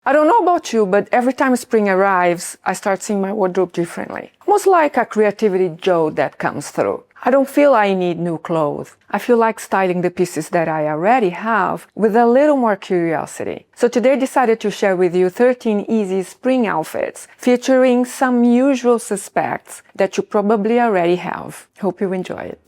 I don't know about you, but every time spring arrives, I start seeing my wardrobe differently. Almost like a creativity jolt that comes through. I don't feel I need new clothes. I feel like styling the pieces that I already have with a little more curiosity. So today I decided to share with you 13 easy spring outfits featuring some usual suspects that you probably already have. Hope you enjoy it.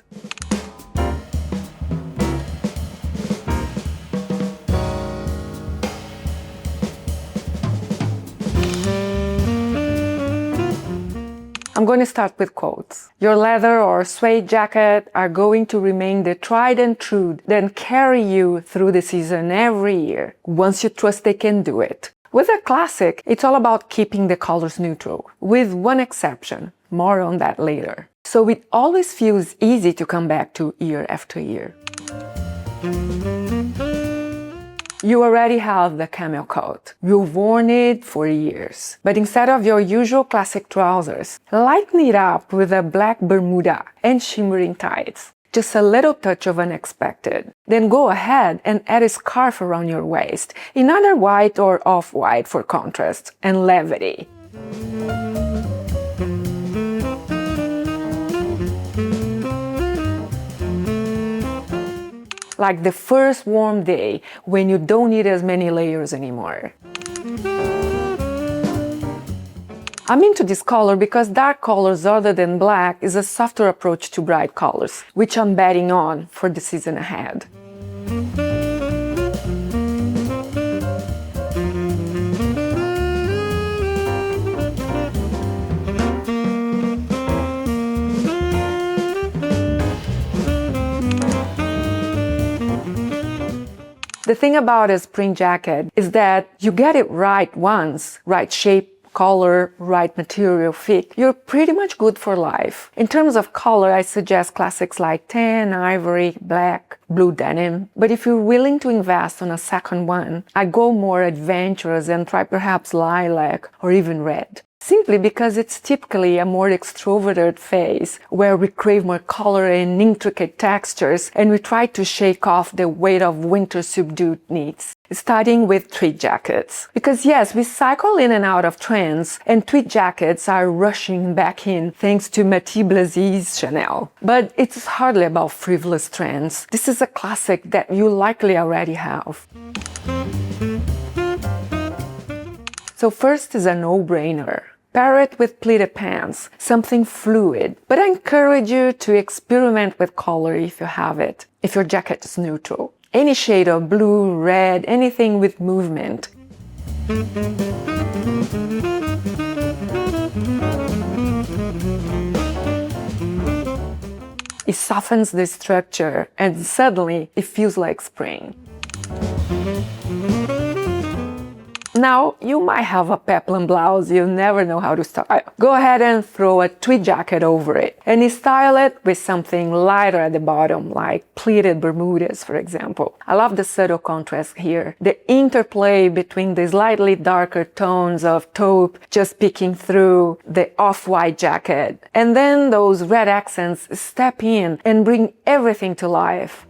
I'm going to start with coats. Your leather or suede jacket are going to remain the tried and true that carry you through the season every year, once you trust they can do it. With a classic, it's all about keeping the colors neutral, with one exception. More on that later. So it always feels easy to come back to year after year. You already have the camel coat. You've worn it for years. But instead of your usual classic trousers, lighten it up with a black bermuda and shimmering tights. Just a little touch of unexpected. Then go ahead and add a scarf around your waist, in either white or off-white for contrast and levity. Like the first warm day when you don't need as many layers anymore. I'm into this color because dark colors other than black is a softer approach to bright colors, which I'm betting on for the season ahead. The thing about a spring jacket is that you get it right once, right shape, color, right material fit, you're pretty much good for life. In terms of color, I suggest classics like tan, ivory, black, blue denim. But if you're willing to invest on a second one, I go more adventurous and try perhaps lilac or even red. Simply because it's typically a more extroverted phase where we crave more color and intricate textures and we try to shake off the weight of winter subdued needs. Starting with tweed jackets. Because yes, we cycle in and out of trends and tweed jackets are rushing back in thanks to Matisse Blazy's Chanel. But it's hardly about frivolous trends. This is a classic that you likely already have. So first is a no-brainer. Pair it with pleated pants, something fluid, but I encourage you to experiment with color if you have it, if your jacket is neutral. Any shade of blue, red, anything with movement. It softens the structure and suddenly it feels like spring. Now, you might have a peplum blouse you never know how to style. Go ahead and throw a tweed jacket over it and style it with something lighter at the bottom, like pleated bermudas, for example. I love the subtle contrast here. The interplay between the slightly darker tones of taupe just peeking through the off-white jacket. And then those red accents step in and bring everything to life.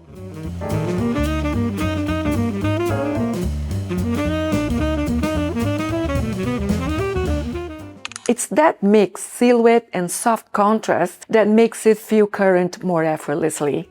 It's that mixed silhouette and soft contrast that makes it feel current more effortlessly.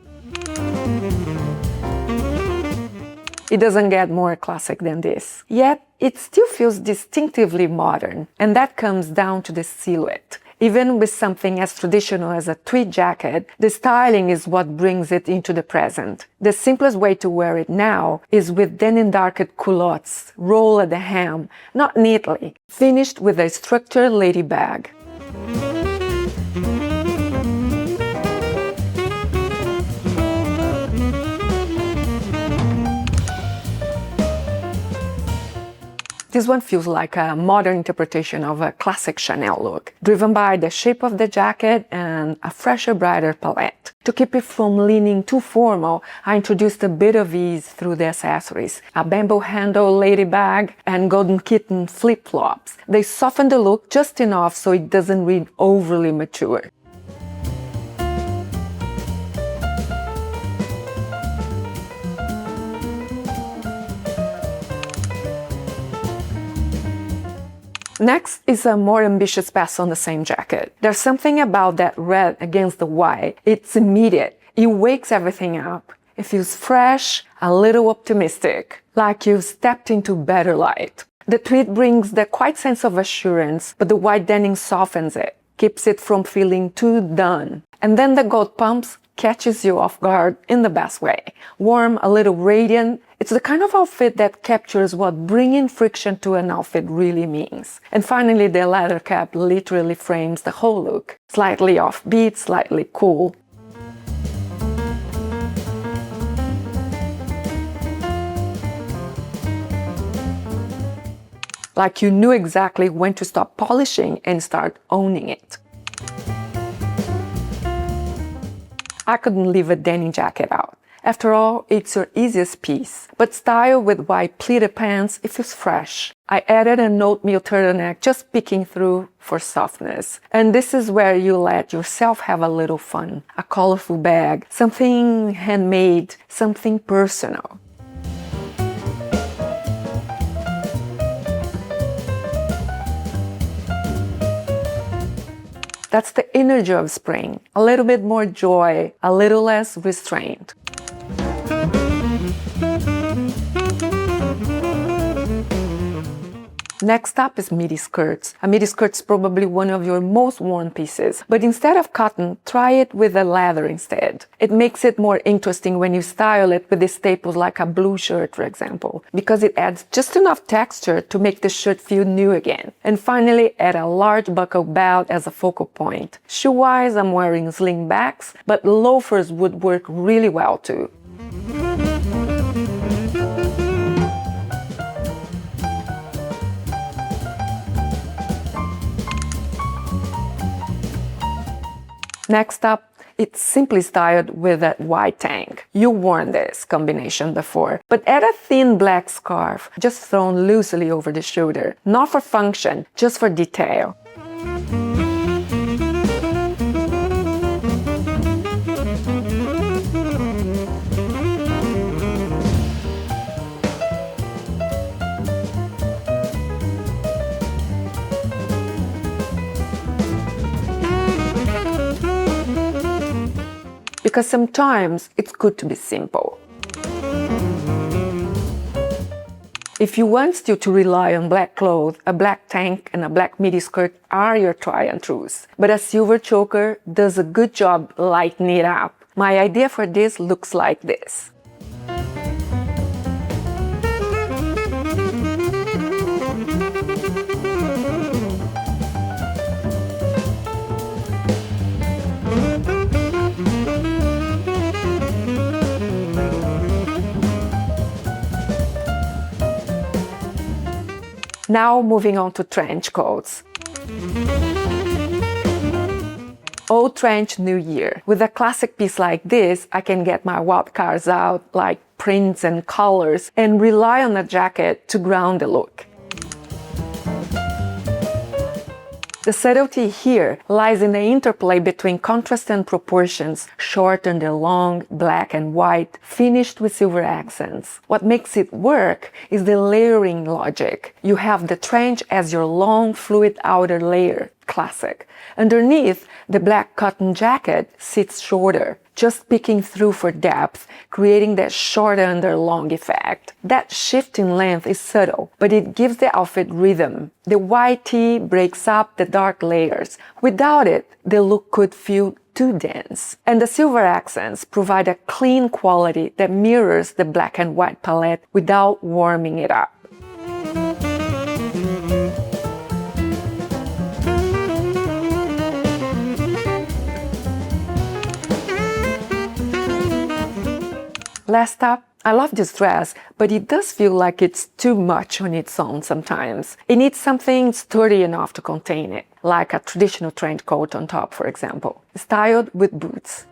It doesn't get more classic than this. Yet, it still feels distinctively modern, and that comes down to the silhouette. Even with something as traditional as a tweed jacket, the styling is what brings it into the present. The simplest way to wear it now is with denim darked culottes, rolled at the hem, not neatly, finished with a structured lady bag. This one feels like a modern interpretation of a classic Chanel look, driven by the shape of the jacket and a fresher, brighter palette. To keep it from leaning too formal, I introduced a bit of ease through the accessories, a bamboo handle lady bag and golden kitten flip-flops. They soften the look just enough so it doesn't read overly mature. Next is a more ambitious pass on the same jacket. There's something about that red against the white. It's immediate. It wakes everything up. It feels fresh, a little optimistic, like you've stepped into better light. The tweed brings the quiet sense of assurance, but the white denim softens it, keeps it from feeling too done. And then the gold pumps catches you off guard in the best way. Warm, a little radiant. It's the kind of outfit that captures what bringing friction to an outfit really means. And finally, the leather cap literally frames the whole look. Slightly offbeat, slightly cool. Like you knew exactly when to stop polishing and start owning it. I couldn't leave a denim jacket out. After all, it's your easiest piece. But styled with white pleated pants, it feels fresh. I added an oatmeal turtleneck just peeking through for softness. And this is where you let yourself have a little fun. A colorful bag, something handmade, something personal. That's the energy of spring. A little bit more joy, a little less restraint. Next up is midi skirts. A midi skirt is probably one of your most worn pieces, but instead of cotton, try it with a leather instead. It makes it more interesting when you style it with the staples like a blue shirt, for example, because it adds just enough texture to make the shirt feel new again. And finally, add a large buckle belt as a focal point. Shoe-wise, I'm wearing slingbacks, but loafers would work really well too. Next up, it's simply styled with a white tank. You've worn this combination before, but add a thin black scarf, just thrown loosely over the shoulder. Not for function, just for detail. Because sometimes it's good to be simple. If you want still to rely on black clothes, a black tank and a black midi skirt are your try and trues. But a silver choker does a good job lightening it up. My idea for this looks like this. Now moving on to trench coats. Old trench, new year. With a classic piece like this, I can get my wild cards out like prints and colors and rely on a jacket to ground the look. The subtlety here lies in the interplay between contrast and proportions, short and long, black and white, finished with silver accents. What makes it work is the layering logic. You have the trench as your long, fluid outer layer, classic. Underneath, the black cotton jacket sits shorter, just peeking through for depth, creating that short under long effect. That shift in length is subtle, but it gives the outfit rhythm. The white tee breaks up the dark layers. Without it, the look could feel too dense. And the silver accents provide a clean quality that mirrors the black and white palette without warming it up. Last up, I love this dress, but it does feel like it's too much on its own sometimes. It needs something sturdy enough to contain it, like a traditional trench coat on top, for example, styled with boots.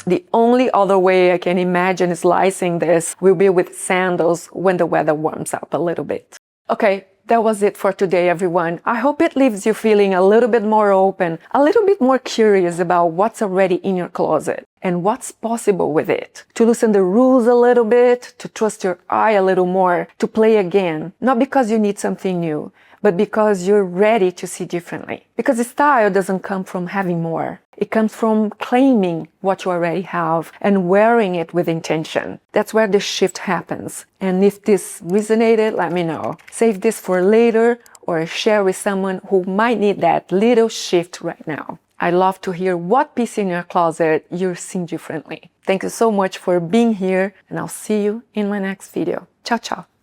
The only other way I can imagine slicing this will be with sandals when the weather warms up a little bit. Okay, that was it for today, everyone. I hope it leaves you feeling a little bit more open, a little bit more curious about what's already in your closet and what's possible with it. To loosen the rules a little bit, to trust your eye a little more, to play again. Not because you need something new, but because you're ready to see differently. Because style doesn't come from having more. It comes from claiming what you already have and wearing it with intention. That's where the shift happens. And if this resonated, let me know. Save this for later or share with someone who might need that little shift right now. I'd love to hear what piece in your closet you're seeing differently. Thank you so much for being here, and I'll see you in my next video. Ciao, ciao.